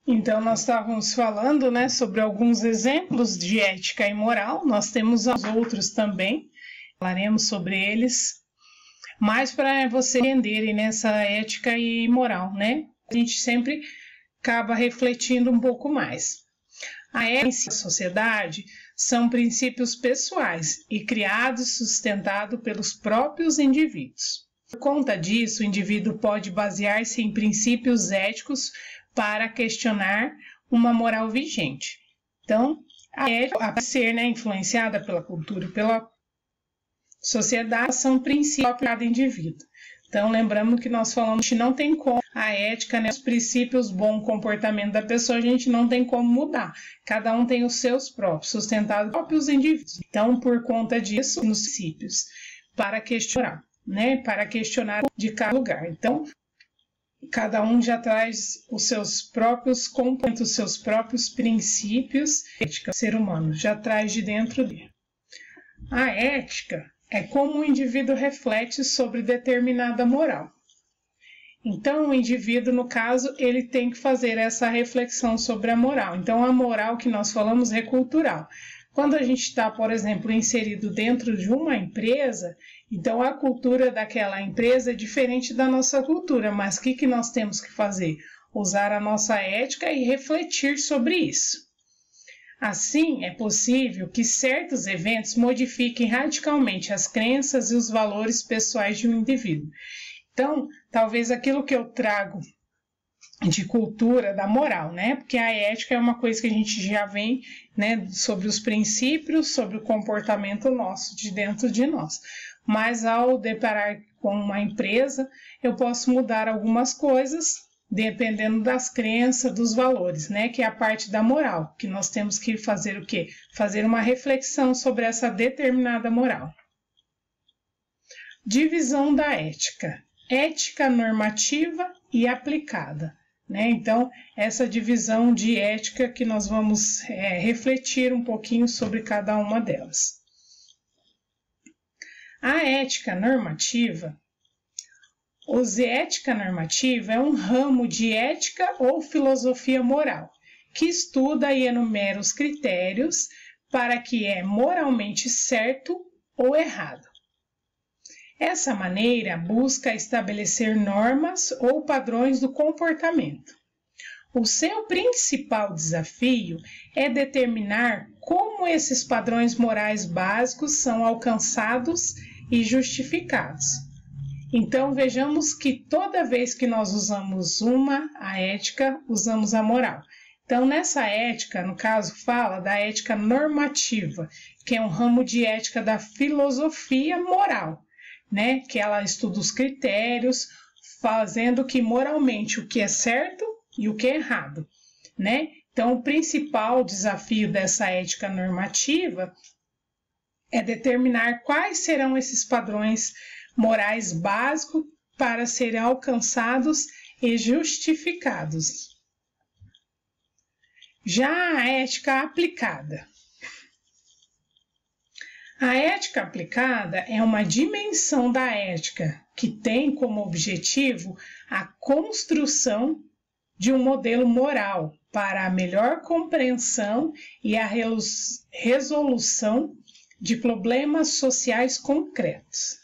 Então, nós estávamos falando, né, sobre alguns exemplos de ética e moral. Nós temos os outros também, falaremos sobre eles. Mas para vocês entenderem nessa ética e moral, né, a gente sempre acaba refletindo um pouco mais. A ética e a sociedade são princípios pessoais e criados e sustentados pelos próprios indivíduos. Por conta disso, o indivíduo pode basear-se em princípios éticos para questionar uma moral vigente. Então, a ética, a ser, né, influenciada pela cultura e pela sociedade, são princípios de cada indivíduo. Então, lembrando que nós falamos que não tem como a ética, né, os princípios, bom comportamento da pessoa, a gente não tem como mudar. Cada um tem os seus próprios, sustentados pelos próprios indivíduos. Então, por conta disso, nos princípios, para questionar, né, para questionar de cada lugar. Então, cada um já traz os seus próprios componentes, os seus próprios princípios. A ética, o ser humano, já traz de dentro dele. A ética é como o indivíduo reflete sobre determinada moral. Então, o indivíduo, no caso, ele tem que fazer essa reflexão sobre a moral. Então, a moral que nós falamos é cultural. Quando a gente está, por exemplo, inserido dentro de uma empresa, então a cultura daquela empresa é diferente da nossa cultura, mas o que nós temos que fazer? Usar a nossa ética e refletir sobre isso. Assim, é possível que certos eventos modifiquem radicalmente as crenças e os valores pessoais de um indivíduo. Então, talvez aquilo que eu trago de cultura, da moral, né? Porque a ética é uma coisa que a gente já vem, né, sobre os princípios, sobre o comportamento nosso, de dentro de nós. Mas ao deparar com uma empresa, eu posso mudar algumas coisas, dependendo das crenças, dos valores, né? Que é a parte da moral, que nós temos que fazer o quê? Fazer uma reflexão sobre essa determinada moral. Divisão da ética. Ética normativa e aplicada. Né? Então, essa divisão de ética que nós vamos refletir um pouquinho sobre cada uma delas. A ética normativa. Ética normativa é um ramo de ética ou filosofia moral, que estuda e enumera os critérios para que é moralmente certo ou errado. Essa maneira busca estabelecer normas ou padrões do comportamento. O seu principal desafio é determinar como esses padrões morais básicos são alcançados e justificados. Então, vejamos que toda vez que nós usamos a ética, usamos a moral. Então, nessa ética, no caso, fala da ética normativa, que é um ramo de ética da filosofia moral, né? Que ela estuda os critérios, fazendo que moralmente o que é certo e o que é errado, né? Então, o principal desafio dessa ética normativa é determinar quais serão esses padrões morais básicos para serem alcançados e justificados. Já a ética aplicada. A ética aplicada é uma dimensão da ética que tem como objetivo a construção de um modelo moral para a melhor compreensão e a resolução de problemas sociais concretos.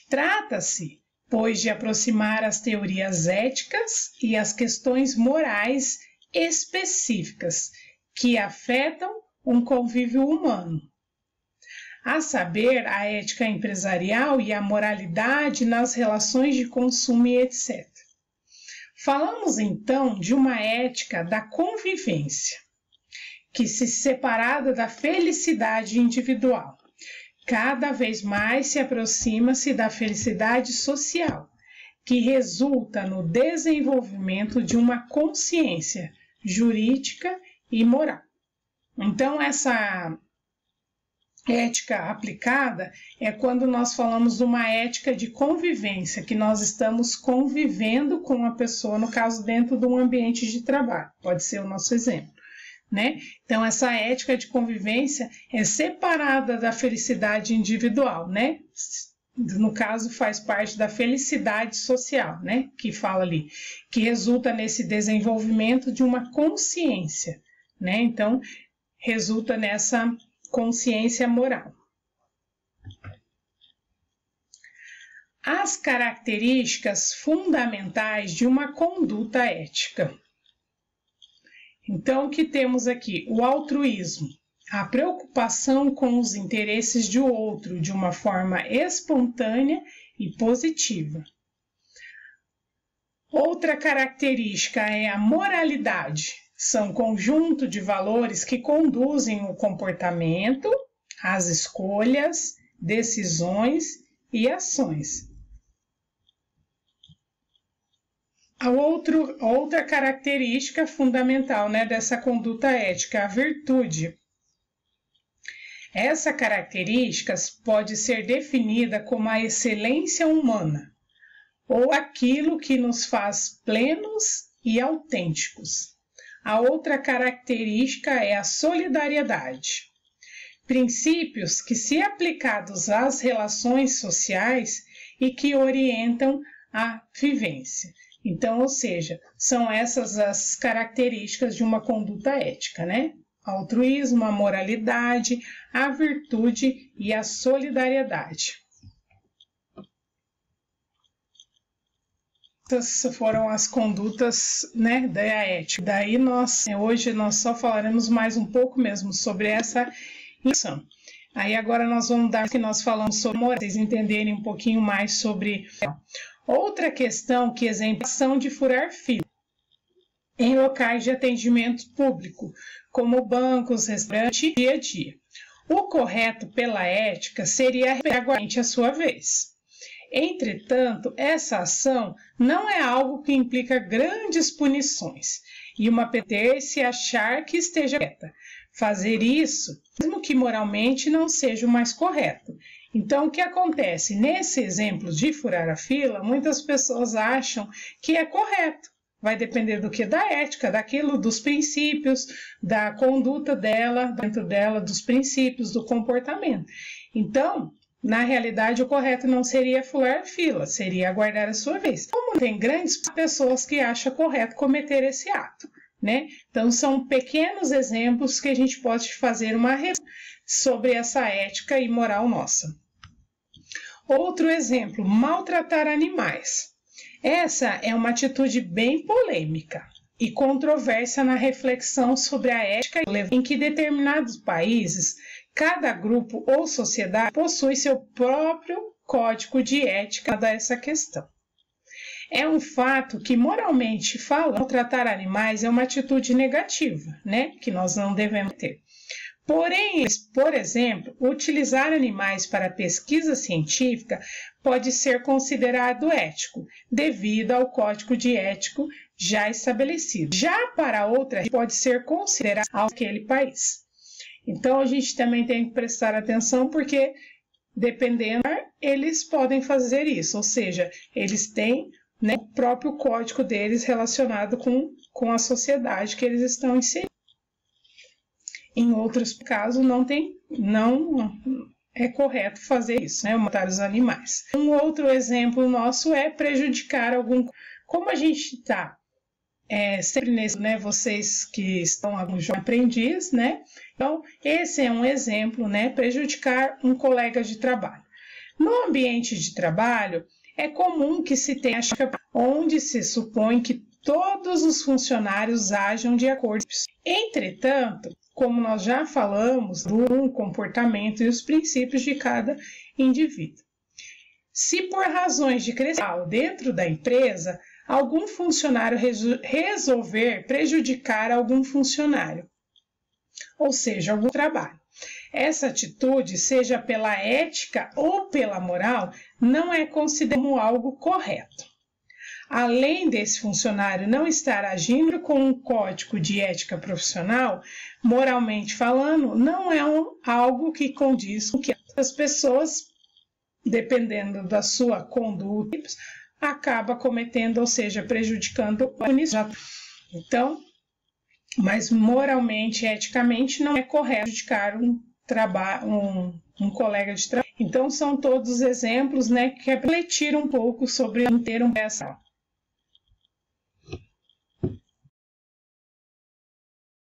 Trata-se, pois, de aproximar as teorias éticas e as questões morais específicas que afetam um convívio humano, a saber, a ética empresarial e a moralidade nas relações de consumo e etc. Falamos então de uma ética da convivência, que se separada da felicidade individual, cada vez mais se aproxima-se da felicidade social, que resulta no desenvolvimento de uma consciência jurídica e moral. Então, essa ética aplicada é quando nós falamos de uma ética de convivência, que nós estamos convivendo com a pessoa, no caso, dentro de um ambiente de trabalho. Pode ser o nosso exemplo, né? Então, essa ética de convivência é separada da felicidade individual, né? no caso faz parte da felicidade social, né? Que fala ali, que resulta nesse desenvolvimento de uma consciência, né? Então, resulta nessa consciência moral. As características fundamentais de uma conduta ética. Então, o que temos aqui? O altruísmo, a preocupação com os interesses do outro de uma forma espontânea e positiva. Outra característica é a moralidade. São conjunto de valores que conduzem o comportamento, as escolhas, decisões e ações. Outra característica fundamental, né, dessa conduta ética é a virtude. Essa característica pode ser definida como a excelência humana, ou aquilo que nos faz plenos e autênticos. A outra característica é a solidariedade. Princípios que, se aplicados às relações sociais e que orientam a vivência. Então, ou seja, são essas as características de uma conduta ética, né? Altruísmo, a moralidade, a virtude e a solidariedade. Essas foram as condutas, né, da ética. Daí hoje nós só falaremos mais um pouco mesmo sobre essa lição. Aí agora nós vamos dar que nós falamos sobre moral, para vocês entenderem um pouquinho mais sobre. Outra questão que exemplificação de furar fila em locais de atendimento público, como bancos, restaurantes, dia a dia. O correto pela ética seria aguardar a sua vez. Entretanto, essa ação não é algo que implica grandes punições e uma PT se achar que esteja correta. Fazer isso, mesmo que moralmente não seja o mais correto. Então, o que acontece? Nesse exemplo de furar a fila, muitas pessoas acham que é correto. Vai depender do que? Da ética, daquilo, dos princípios, da conduta dela, dentro dela, dos princípios, do comportamento. Então, na realidade, o correto não seria furar a fila, seria aguardar a sua vez. Como tem grandes pessoas que acham correto cometer esse ato, né? Então, são pequenos exemplos que a gente pode fazer uma reflexão sobre essa ética e moral nossa. Outro exemplo, maltratar animais. Essa é uma atitude bem polêmica e controversa na reflexão sobre a ética em que determinados países, cada grupo ou sociedade possui seu próprio código de ética dessa questão. É um fato que, moralmente falando, tratar animais é uma atitude negativa, né, que nós não devemos ter. Porém, por exemplo, utilizar animais para pesquisa científica pode ser considerado ético, devido ao código de ético já estabelecido. Já para outra, pode ser considerado aquele país. Então, a gente também tem que prestar atenção, porque, dependendo, eles podem fazer isso, ou seja, eles têm, né, o próprio código deles relacionado com a sociedade que eles estão inseridos. Em outros casos, não é correto fazer isso, né? Matar os animais. Um outro exemplo nosso é prejudicar algum. Como a gente está sempre nesse, né? Vocês que estão alguns aprendiz, né? Então, esse é um exemplo, né? Prejudicar um colega de trabalho. No ambiente de trabalho, é comum que se tenha onde se supõe que todos os funcionários ajam de acordo. Entretanto, como nós já falamos, do comportamento e os princípios de cada indivíduo. Se por razões de crescimento dentro da empresa, algum funcionário resolver prejudicar algum funcionário, ou seja, algum trabalho, essa atitude, seja pela ética ou pela moral, não é considerada como algo correto. Além desse funcionário não estar agindo com um código de ética profissional, moralmente falando, não é algo que condiz com que as pessoas, dependendo da sua conduta, acaba cometendo, ou seja, prejudicando o organismo. Então, mas moralmente, eticamente, não é correto prejudicar um colega de trabalho. Então, são todos exemplos, né, que refletir um pouco sobre o termo essa.